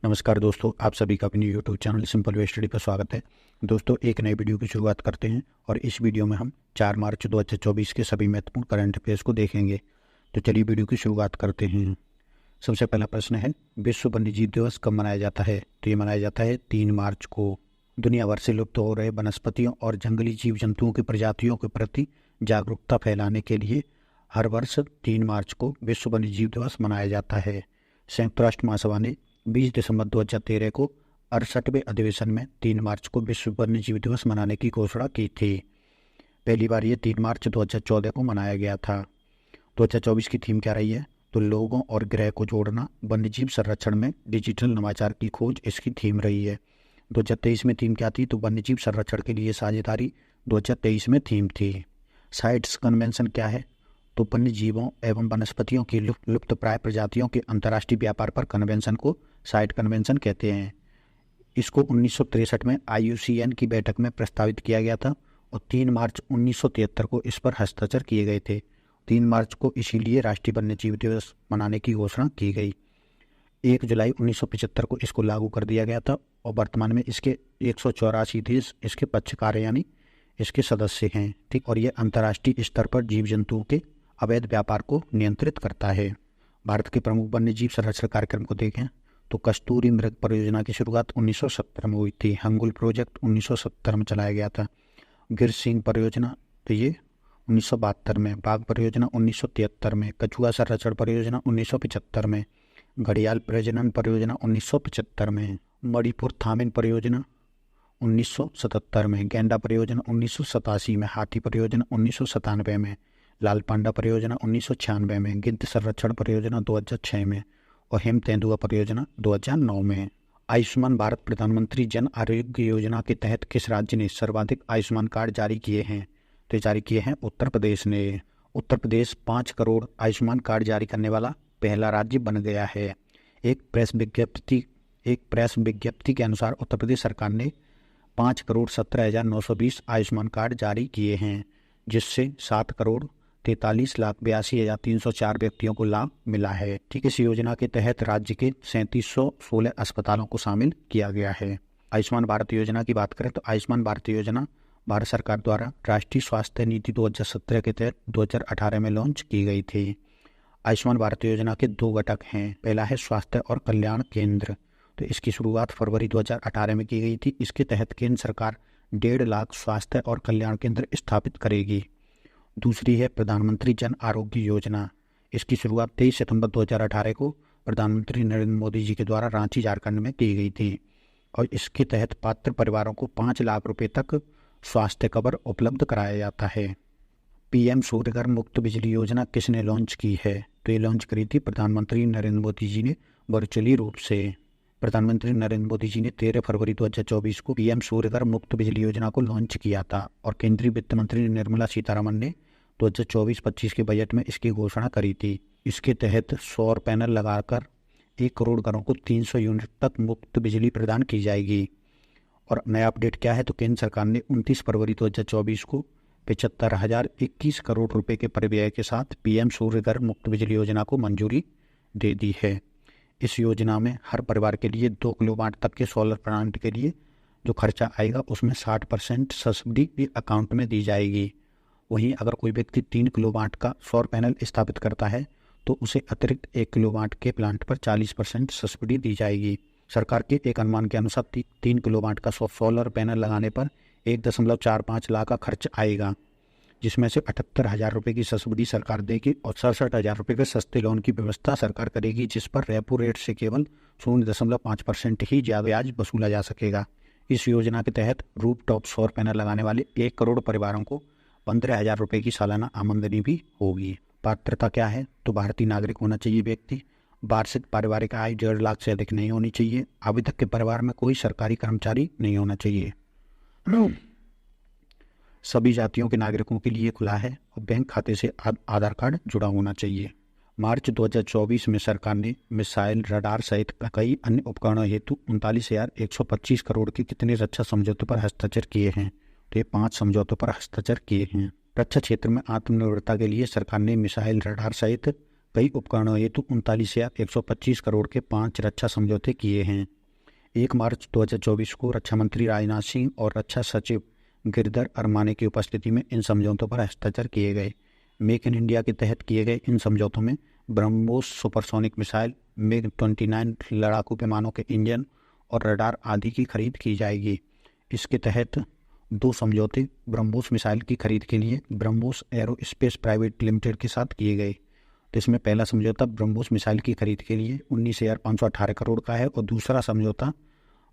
नमस्कार दोस्तों, आप सभी का अपने YouTube channel simple way study पर स्वागत है। दोस्तों, एक नई वीडियो की शुरुआत करते हैं और इस वीडियो में हम 4 मार्च 2024 के सभी महत्वपूर्ण करंट अफेयर्स को देखेंगे। तो चलिए वीडियो की शुरुआत करते हैं। सबसे पहला प्रश्न है, विश्व वन्यजीव दिवस कब मनाया जाता है? तो ये मनाया जाता है 3 मार्च को। दुनिया भर से लुप्त हो रहे वनस्पतियों और जंगली जीव जंतुओं की प्रजातियों के प्रति जागरूकता फैलाने के लिए हर वर्ष 3 मार्च को विश्व वन्यजीव दिवस मनाया जाता है। संयुक्त राष्ट्र महासभा ने 20 दिसंबर 2013 को 68वें अधिवेशन में 3 मार्च को विश्व वन्यजीव दिवस मनाने की घोषणा की थी। पहली बार ये 3 मार्च 2014 को मनाया गया था। 2024 की थीम क्या रही है? तो लोगों और ग्रह को जोड़ना, वन्यजीव संरक्षण में डिजिटल नवाचार की खोज इसकी थीम रही है। 2023 में थीम क्या थी? तो वन्यजीव संरक्षण के लिए साझेदारी 2023 में थीम थी। साइट्स कन्वेंशन क्या है? तो वन्य जीवों एवं वनस्पतियों की लुप्त प्राय प्रजातियों के अंतर्राष्ट्रीय व्यापार पर कन्वेंशन को साइट कन्वेंशन कहते हैं। इसको 1963 में IUCN की बैठक में प्रस्तावित किया गया था और 3 मार्च 1973 को इस पर हस्ताक्षर किए गए थे। 3 मार्च को इसीलिए राष्ट्रीय वन्यजीव दिवस मनाने की घोषणा की गई। 1 जुलाई 1975 को इसको लागू कर दिया गया था और वर्तमान में इसके 184 देश इसके पक्षकार यानी इसके सदस्य हैं। ठीक, और ये अंतर्राष्ट्रीय स्तर पर जीव जंतुओं के अवैध व्यापार को नियंत्रित करता है। भारत के प्रमुख वन्यजीव संरक्षण कार्यक्रम को देखें तो कस्तूरी मृग परियोजना की शुरुआत 1970 में हुई थी। हंगुल प्रोजेक्ट 1970 में चलाया गया था। गिर सिंह परियोजना तो ये 1972 में, बाघ परियोजना 1973 में, कछुआ संरक्षण परियोजना 1975 में, घड़ियाल प्रजनन परियोजना 1975 में, मणिपुर थामिन परियोजना 1977 में, गेंडा परियोजना 1987 में, हाथी परियोजना 1997 में, लाल पांडा परियोजना 1996 में, गिद्ध संरक्षण परियोजना 2006 में और हेम तेंदुआ परियोजना 2009 में। आयुष्मान भारत प्रधानमंत्री जन आरोग्य योजना के तहत किस राज्य ने सर्वाधिक आयुष्मान कार्ड जारी किए हैं? तो जारी किए हैं उत्तर प्रदेश ने। उत्तर प्रदेश 5 करोड़ आयुष्मान कार्ड जारी करने वाला पहला राज्य बन गया है। एक प्रेस विज्ञप्ति के अनुसार उत्तर प्रदेश सरकार ने 5,17,920 आयुष्मान कार्ड जारी किए हैं, जिससे 7,43,82,304 व्यक्तियों को लाभ मिला है। ठीक, इस योजना के तहत राज्य के 3716 अस्पतालों को शामिल किया गया है। आयुष्मान भारत योजना की बात करें तो आयुष्मान भारत योजना भारत सरकार द्वारा राष्ट्रीय स्वास्थ्य नीति 2017 के तहत 2018 में लॉन्च की गई थी। आयुष्मान भारत योजना के 2 घटक हैं। पहला है स्वास्थ्य और कल्याण केंद्र, तो इसकी शुरुआत फरवरी 2018 में की गई थी। इसके तहत केंद्र सरकार 1.5 लाख स्वास्थ्य और कल्याण केंद्र स्थापित करेगी। दूसरी है प्रधानमंत्री जन आरोग्य योजना। इसकी शुरुआत 23 सितंबर 2018 को प्रधानमंत्री नरेंद्र मोदी जी के द्वारा रांची झारखंड में की गई थी और इसके तहत पात्र परिवारों को 5 लाख रुपए तक स्वास्थ्य कवर उपलब्ध कराया जाता है। PM सूर्यघर मुफ्त बिजली योजना किसने लॉन्च की है? तो ये लॉन्च करी थी प्रधानमंत्री नरेंद्र मोदी जी ने वर्चुअली रूप से। प्रधानमंत्री नरेंद्र मोदी जी ने 13 फरवरी 2024 को PM सूर्यघर मुफ्त बिजली योजना को लॉन्च किया था और केंद्रीय वित्त मंत्री निर्मला सीतारमण ने 2024-25 के बजट में इसकी घोषणा करी थी। इसके तहत सौर पैनल लगाकर 1 करोड़ घरों को 300 यूनिट तक मुफ्त बिजली प्रदान की जाएगी। और नया अपडेट क्या है? तो केंद्र सरकार ने 29 फरवरी 2024 को 75,021 करोड़ रुपए के परिव्यय के साथ PM सूर्यघर मुफ्त बिजली योजना को मंजूरी दे दी है। इस योजना में हर परिवार के लिए 2 किलोवाट तक के सोलर प्लांट के लिए जो खर्चा आएगा उसमें 60% सब्सिडी भी अकाउंट में दी जाएगी। वहीं अगर कोई व्यक्ति 3 किलोवाट का सौर पैनल स्थापित करता है तो उसे अतिरिक्त 1 किलोवाट के प्लांट पर 40% सब्सिडी दी जाएगी। सरकार के एक अनुमान के अनुसार 3 किलोवाट का सोलर पैनल लगाने पर 1.45 लाख का खर्च आएगा, जिसमें से 78,000 रुपये की सब्सिडी सरकार देगी और 67,000 रुपये के सस्ते लोन की व्यवस्था सरकार करेगी, जिस पर रेपो रेट से केवल 0.5% ही ज्यादा ब्याज वसूला जा सकेगा। इस योजना के तहत रूफटॉप सौर पैनल लगाने वाले 1 करोड़ परिवारों को 15,000 रुपये की सालाना आमदनी भी होगी। पात्रता क्या है? तो भारतीय नागरिक होना चाहिए व्यक्ति। वार्षिक पारिवारिक आय 1.5 लाख से अधिक नहीं होनी चाहिए। आवेदक के परिवार में कोई सरकारी कर्मचारी नहीं होना चाहिए। सभी जातियों के नागरिकों के लिए खुला है और बैंक खाते से आधार कार्ड जुड़ा होना चाहिए। मार्च 2024 में सरकार ने मिसाइल, रडार सहित कई अन्य उपकरणों हेतु 39,125 करोड़ के कितने रक्षा समझौतों पर हस्ताक्षर किए हैं? तो ये 5 समझौतों पर हस्ताक्षर किए हैं। रक्षा क्षेत्र में आत्मनिर्भरता के लिए सरकार ने मिसाइल, रडार सहित कई उपकरणों हेतु 39,125 करोड़ के 5 रक्षा समझौते किए हैं। 1 मार्च 2024 को रक्षा मंत्री राजनाथ सिंह और रक्षा सचिव गिरधर अरमाने की उपस्थिति में इन समझौतों पर हस्ताक्षर किए गए। मेक इन इंडिया के तहत किए गए इन समझौतों में ब्रह्मोस सुपरसोनिक मिसाइल, MiG-29 लड़ाकू विमानों के इंजन और रडार आदि की खरीद की जाएगी। इसके तहत 2 समझौते ब्रह्मोस मिसाइल की खरीद के लिए ब्रह्मोस एरोस्पेस प्राइवेट लिमिटेड के साथ किए गए। तो इसमें पहला समझौता ब्रह्मोस मिसाइल की खरीद के लिए 19,518 करोड़ का है और दूसरा समझौता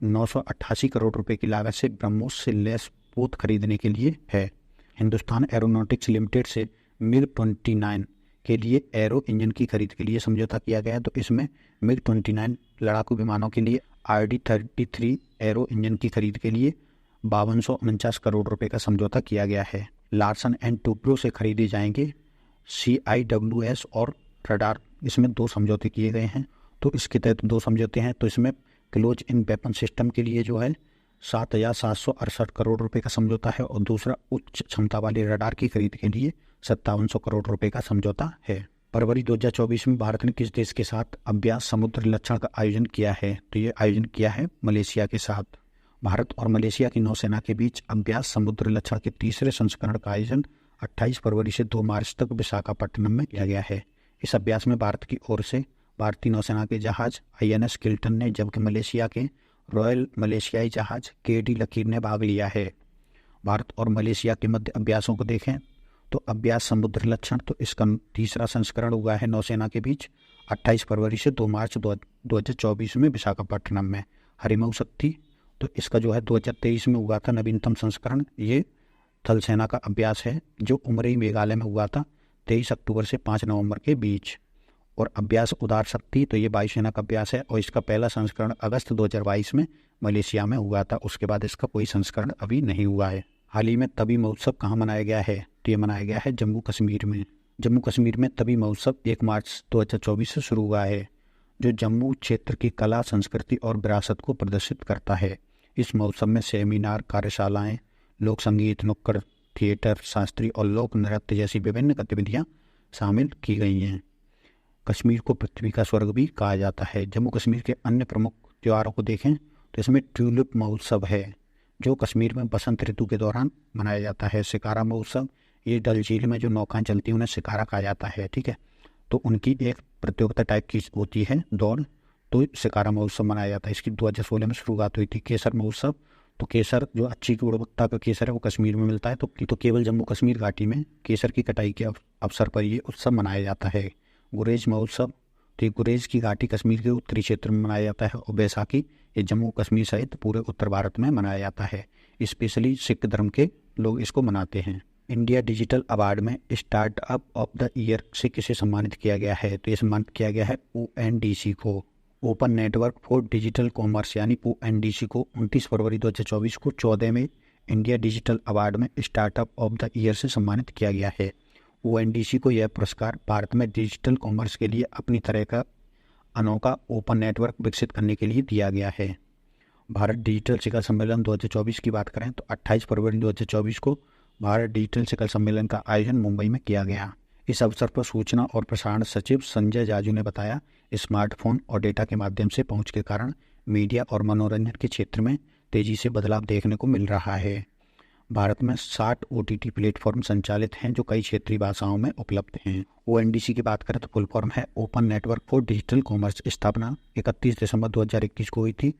988 करोड़ रुपए की लागत से ब्रह्मोस से लैस पोत खरीदने के लिए है। हिंदुस्तान एरोनॉटिक्स लिमिटेड से MiG-29 के लिए एरो इंजन की खरीद के लिए समझौता किया गया। तो इसमें MiG-29 लड़ाकू विमानों के लिए RD-33 एरो इंजन की खरीद के लिए 5249 करोड़ रुपए का समझौता किया गया है। लार्सन एंड टुब्रो से खरीदे जाएंगे CIWS और रडार। इसमें 2 समझौते किए गए हैं। तो इसके तहत 2 समझौते हैं। तो इसमें क्लोज इन वेपन सिस्टम के लिए जो है 7,768 करोड़ रुपए का समझौता है और दूसरा उच्च क्षमता वाले रडार की खरीद के लिए 5700 करोड़ रुपए का समझौता है। फरवरी 2024 में भारत ने किस देश के साथ अभ्यास समुद्र लक्षण का आयोजन किया है? तो ये आयोजन किया है मलेशिया के साथ। भारत और मलेशिया की नौसेना के बीच अभ्यास समुद्र लक्षण के 3रे संस्करण का आयोजन 28 फरवरी से 2 मार्च तक विशाखापट्टनम में किया गया है। इस अभ्यास में भारत की ओर से भारतीय नौसेना के जहाज INS किल्टन ने, जबकि मलेशिया के रॉयल मलेशियाई जहाज KD लकीर ने भाग लिया है। भारत और मलेशिया के मध्य अभ्यासों को देखें तो अभ्यास समुद्र लक्षण, तो इसका 3रा संस्करण हुआ है नौसेना के बीच 28 फरवरी से 2 मार्च 2024 में विशाखापट्टनम में। हरिमऊ शक्ति, तो इसका जो है 2023 में हुआ था नवीनतम संस्करण। ये थल सेना का अभ्यास है जो उमरई मेघालय में हुआ था 23 अक्टूबर से 5 नवंबर के बीच। और अभ्यास उदार शक्ति, तो ये वायुसेना का अभ्यास है और इसका पहला संस्करण अगस्त 2022 में मलेशिया में हुआ था। उसके बाद इसका कोई संस्करण अभी नहीं हुआ है। हाल ही में तवी महोत्सव कहाँ मनाया गया है? तो ये मनाया गया है जम्मू कश्मीर में। जम्मू कश्मीर में तवी महोत्सव 1 मार्च 2024 से शुरू हुआ है, जो जम्मू क्षेत्र की कला, संस्कृति और विरासत को प्रदर्शित करता है। इस महोत्सव में सेमिनार, कार्यशालाएँ, लोक संगीत, नुक्कड़ थिएटर, शास्त्रीय और लोक नृत्य जैसी विभिन्न गतिविधियां शामिल की गई हैं। कश्मीर को पृथ्वी का स्वर्ग भी कहा जाता है। जम्मू कश्मीर के अन्य प्रमुख त्योहारों को देखें तो इसमें ट्यूलिप महोत्सव है, जो कश्मीर में बसंत ऋतु के दौरान मनाया जाता है। शिकारा महोत्सव, ये डल झील में जो नौकाएं चलती हैं उन्हें शिकारा कहा जाता है, ठीक है। तो उनकी एक प्रतियोगिता टाइप की होती है दौड़, तो शिकारा महोत्सव मनाया जाता है। इसकी 2016 में शुरुआत हुई थी। केसर महोत्सव, तो केसर जो अच्छी गुणवत्ता का केसर है वो कश्मीर में मिलता है। तो केवल जम्मू कश्मीर घाटी में केसर की कटाई के अवसर पर ये उत्सव मनाया जाता है। गुरेज महोत्सव, तो गुरेज की घाटी कश्मीर के उत्तरी क्षेत्र में मनाया जाता है। और बैसाखी, ये जम्मू कश्मीर सहित पूरे उत्तर भारत में मनाया जाता है। स्पेशली सिख धर्म के लोग इसको मनाते हैं। इंडिया डिजिटल अवार्ड में स्टार्टअप ऑफ द ईयर से किसे सम्मानित किया गया है? तो ये सम्मानित किया गया है ONDC को। Open network for digital commerce यानी ONDC को 29 फरवरी 2024 को 14वें इंडिया डिजिटल अवार्ड में स्टार्टअप ऑफ द ईयर से सम्मानित किया गया है। ONDC को यह पुरस्कार भारत में डिजिटल कॉमर्स के लिए अपनी तरह का अनोखा ओपन नेटवर्क विकसित करने के लिए दिया गया है। भारत डिजिटल शिखर सम्मेलन 2024 की बात करें तो 28 फरवरी 2024 को भारत डिजिटल शिखर सम्मेलन का आयोजन मुंबई में किया गया। इस अवसर पर सूचना और प्रसारण सचिव संजय जाजू ने बताया, स्मार्टफोन और डेटा के माध्यम से पहुंच के कारण मीडिया और मनोरंजन के क्षेत्र में तेजी से बदलाव देखने को मिल रहा है। भारत में 60 OTT प्लेटफॉर्म संचालित हैं जो कई क्षेत्रीय भाषाओं में उपलब्ध हैं। ONDC की बात करें तो फुल फॉर्म है open network for digital commerce. स्थापना 31 दिसंबर 2021 को हुई थी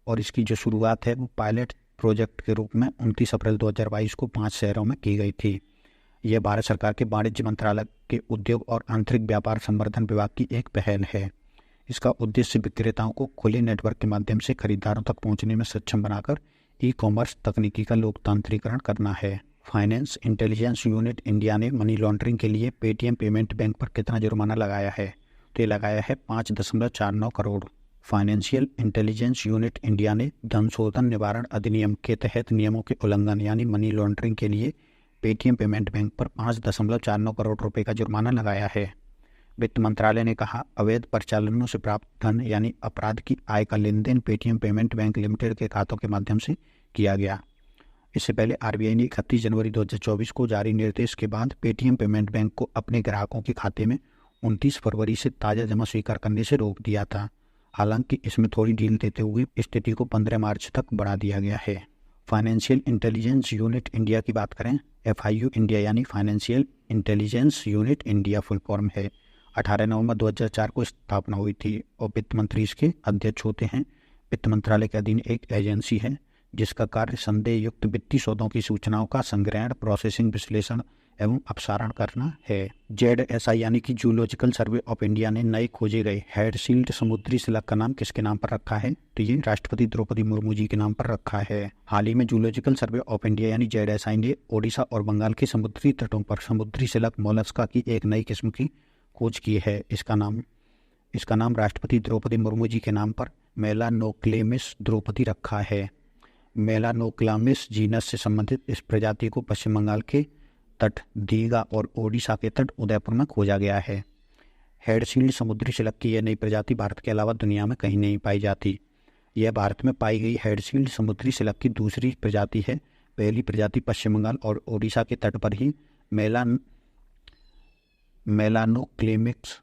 और इसकी जो शुरुआत है वो पायलट प्रोजेक्ट के रूप में 29 अप्रैल 2022 को 5 शहरों में की गई थी। यह भारत सरकार के वाणिज्य मंत्रालय के उद्योग और आंतरिक व्यापार संवर्धन विभाग की एक पहल है। इसका उद्देश्य विक्रेताओं को खुले नेटवर्क के माध्यम से खरीदारों तक पहुंचने में सक्षम बनाकर ई-कॉमर्स तकनीकी का लोकतांत्रिकरण करना है। फाइनेंस इंटेलिजेंस यूनिट इंडिया ने मनी लॉन्ड्रिंग के लिए पेटीएम पेमेंट बैंक पर कितना जुर्माना लगाया है? तो ये लगाया है 5.49 crore. Financial intelligence unit India ने धन शोधन निवारण अधिनियम के तहत नियमों के उल्लंघन यानी मनी लॉन्ड्रिंग के लिए पेटीएम पेमेंट बैंक पर 5.49 करोड़ रुपए का जुर्माना लगाया है। वित्त मंत्रालय ने कहा, अवैध परिचालनों से प्राप्त धन यानी अपराध की आय का लेन देन पेटीएम पेमेंट बैंक लिमिटेड के खातों के माध्यम से किया गया। इससे पहले RBI ने 31 जनवरी 2024 को जारी निर्देश के बाद पेटीएम पेमेंट बैंक को अपने ग्राहकों के खाते में 29 फरवरी से ताज़ा जमा स्वीकार करने से रोक दिया था। हालांकि इसमें थोड़ी ढील देते हुए स्थिति को 15 मार्च तक बढ़ा दिया गया है। फाइनेंशियल इंटेलिजेंस यूनिट इंडिया की बात करें, FIU इंडिया यानी financial intelligence unit India full form है। 18 नवंबर 2004 को स्थापना हुई थी और वित्त मंत्री इसके अध्यक्ष होते हैं। वित्त मंत्रालय के अधीन एक एजेंसी है जिसका कार्य संदेह युक्त वित्तीय सौदों की सूचनाओं का संग्रहण, प्रोसेसिंग, विश्लेषण एवं अपसारण करना है। ZSI यानी कि जूलॉजिकल सर्वे ऑफ इंडिया ने नए खोजे गए हैडसील्ड समुद्री शिलक का नाम किसके नाम पर रखा है? तो ये राष्ट्रपति द्रौपदी मुर्मू जी के नाम पर रखा है। हाल ही में जूलॉजिकल सर्वे ऑफ इंडिया यानी ZSI ने ओडिशा और बंगाल के समुद्री तटों पर समुद्री शिलक मोलस्का की एक नई किस्म की खोज की है। इसका नाम राष्ट्रपति द्रौपदी मुर्मू जी के नाम पर मेलानोक्लेमिस द्रौपदी रखा है। मेलानोक्लामिस जीनस से संबंधित इस प्रजाति को पश्चिम बंगाल के तट दीघा और ओडिशा के तट उदयपुर में खोजा गया है। हेडसील्ड समुद्री शिलक की यह नई प्रजाति भारत के अलावा दुनिया में कहीं नहीं पाई जाती। यह भारत में पाई गई हेडसील्ड समुद्री शिलक की दूसरी प्रजाति है। पहली प्रजाति पश्चिम बंगाल और ओडिशा के तट पर ही मेलानोक्लेमिक्स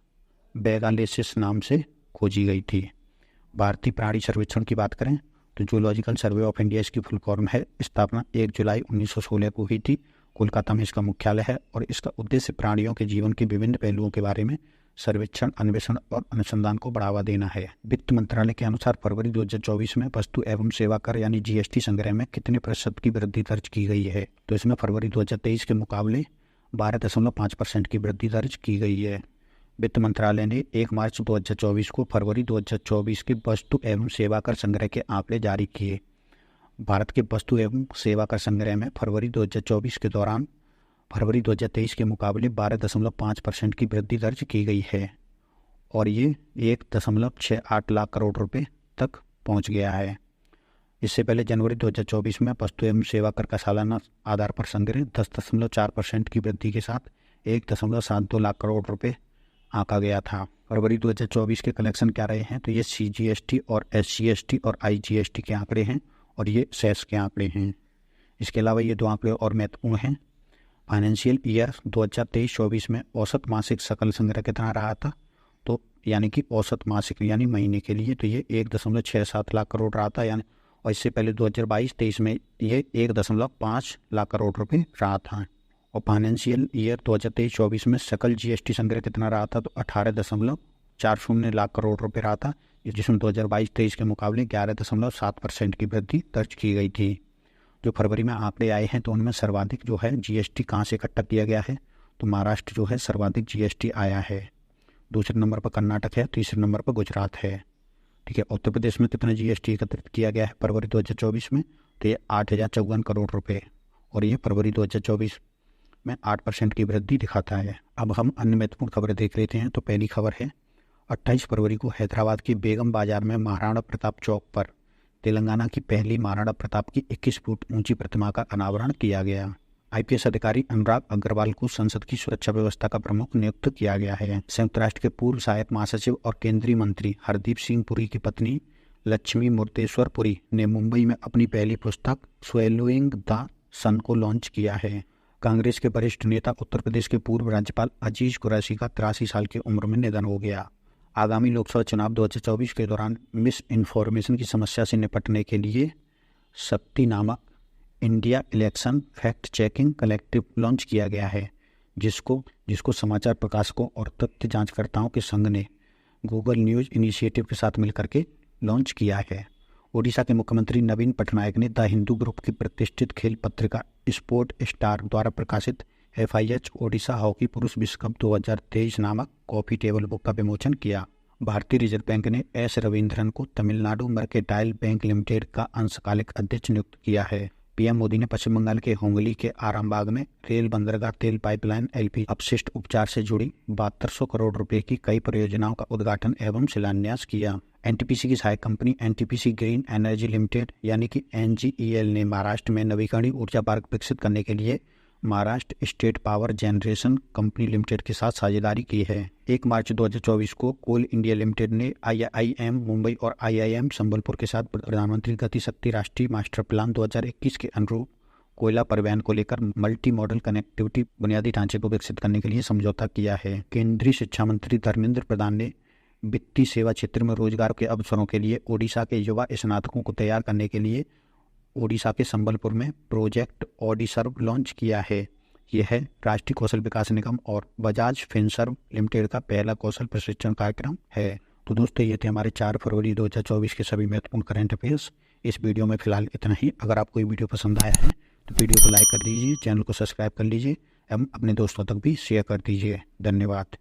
बेगालेसिस नाम से खोजी गई थी। भारतीय प्राणी सर्वेक्षण की बात करें तो जूलॉजिकल सर्वे ऑफ इंडिया इसकी फुल फॉर्म है। स्थापना 1 जुलाई 1916 को हुई थी। कोलकाता में इसका मुख्यालय है और इसका उद्देश्य प्राणियों के जीवन के विभिन्न पहलुओं के बारे में सर्वेक्षण, अन्वेषण और अनुसंधान को बढ़ावा देना है। वित्त मंत्रालय के अनुसार फरवरी 2024 में वस्तु एवं सेवा कर यानी GST संग्रह में कितने प्रतिशत की वृद्धि दर्ज की गई है? तो इसमें फरवरी 2023 के मुकाबले 12.5% की वृद्धि दर्ज की गई है। वित्त मंत्रालय ने 1 मार्च 2024 को फरवरी 2024 के वस्तु एवं सेवा कर संग्रह के आंकड़े जारी किए। भारत के वस्तु एवं सेवा कर संग्रह में फरवरी 2024 के दौरान फरवरी 2023 के मुकाबले 12.5% की वृद्धि दर्ज की गई है और ये 1.68 लाख करोड़ रुपए तक पहुंच गया है। इससे पहले जनवरी 2024 में वस्तु एवं सेवा कर का सालाना आधार पर संग्रह 10.4% की वृद्धि के साथ 1.72 लाख करोड़ रुपए आंका गया था। फरवरी 2024 के कलेक्शन क्या रहे हैं? तो ये CGST और SGST और IGST के आंकड़े हैं और ये सेस के आंकड़े हैं। इसके अलावा ये 2 आंकड़े और महत्वपूर्ण हैं। फाइनेंशियल ईयर 2023-24 में औसत मासिक सकल संग्रह कितना रहा था? तो यानी कि औसत मासिक यानी महीने के लिए तो ये 1.67 लाख करोड़ रहा था यानी, और इससे पहले 2022-23 में ये 1.5 लाख करोड़ रुपए रहा था। और फाइनेंशियल ईयर 2023-24 में सकल GST संग्रह कितना रहा था? तो 18.40 लाख करोड़ रुपए रहा था, जिसमें 2022-23 के मुकाबले 11.7% की वृद्धि दर्ज की गई थी। जो फरवरी में आंकड़े आए हैं तो उनमें सर्वाधिक जो है GST कहाँ से इकट्ठा किया गया है? तो महाराष्ट्र जो है सर्वाधिक GST आया है। दूसरे नंबर पर कर्नाटक है, तीसरे नंबर पर गुजरात है। ठीक है। उत्तर प्रदेश में कितना GST एकत्रित किया गया है फरवरी 2024 में? तो ये 8,054 करोड़ रुपये और ये फरवरी 2024 में 8% की वृद्धि दिखाता है। अब हम अन्य महत्वपूर्ण खबरें देख लेते हैं। तो पहली खबर है 28 फरवरी को हैदराबाद के बेगम बाजार में महाराणा प्रताप चौक पर तेलंगाना की पहली महाराणा प्रताप की 21 फुट ऊंची प्रतिमा का अनावरण किया गया। IPS अधिकारी अनुराग अग्रवाल को संसद की सुरक्षा व्यवस्था का प्रमुख नियुक्त किया गया है। संयुक्त राष्ट्र के पूर्व सहायक महासचिव और केंद्रीय मंत्री हरदीप सिंह पुरी की पत्नी लक्ष्मी मूर्तेश्वर पुरी ने मुंबई में अपनी पहली पुस्तक स्वैलोइंग द सन को लॉन्च किया है। कांग्रेस के वरिष्ठ नेता उत्तर प्रदेश के पूर्व राज्यपाल अजीज कुरैशी का 83 साल की उम्र में निधन हो गया। आगामी लोकसभा चुनाव 2024 के दौरान मिस इन्फॉर्मेशन की समस्या से निपटने के लिए शक्ति नामक India election fact checking collective launch किया गया है, जिसको समाचार प्रकाशकों और तथ्य जांचकर्ताओं के संघ ने गूगल न्यूज इनिशिएटिव के साथ मिलकर के लॉन्च किया है। ओडिशा के मुख्यमंत्री नवीन पटनायक ने द हिंदू ग्रुप की प्रतिष्ठित खेल पत्रिका स्पोर्ट स्टार द्वारा प्रकाशित FIH ओडिशा हॉकी पुरुष विश्व कप 2023 नामक कॉफी टेबल बुक का विमोचन किया। भारतीय रिजर्व बैंक ने S रविंद्रन को तमिलनाडु मर्केंटाइल बैंक लिमिटेड का अंशकालिक अध्यक्ष नियुक्त किया है। PM मोदी ने पश्चिम बंगाल के होंगली के आरामबाग में रेल बंदरगाह तेल पाइपलाइन LP अपशिष्ट उपचार से जुड़ी 7200 करोड़ रुपए की कई परियोजनाओं का उद्घाटन एवं शिलान्यास किया। NTPC की सहायक company NTPC green energy limited यानी कि NGEL ने महाराष्ट्र में नवीकरणीय ऊर्जा पार्क विकसित करने के लिए Maharashtra state power generation company limited के साथ साझेदारी की है। 1 मार्च 2024 को कोल इंडिया लिमिटेड ने IIM मुंबई और IIM संबलपुर के साथ प्रधानमंत्री गति शक्ति राष्ट्रीय मास्टर प्लान 2021 के अनुरूप कोयला परिवहन को लेकर मल्टी मॉडल कनेक्टिविटी बुनियादी ढांचे को विकसित करने के लिए समझौता किया है। केंद्रीय शिक्षा मंत्री धर्मेंद्र प्रधान ने वित्तीय सेवा क्षेत्र में रोजगार के अवसरों के लिए ओडिशा के युवा स्नातकों को तैयार करने के लिए ओडिशा के संबलपुर में प्रोजेक्ट ओडिसर्व लॉन्च किया है। यह है राष्ट्रीय कौशल विकास निगम और बजाज फिनसर्व लिमिटेड का पहला कौशल प्रशिक्षण कार्यक्रम है। तो दोस्तों, ये थे हमारे 4 फरवरी 2024 के सभी महत्वपूर्ण करंट अफेयर्स। इस वीडियो में फिलहाल इतना ही। अगर आपको ये वीडियो पसंद आया है तो वीडियो को लाइक कर दीजिए, चैनल को सब्सक्राइब कर लीजिए एवं अपने दोस्तों तक भी शेयर कर दीजिए। धन्यवाद।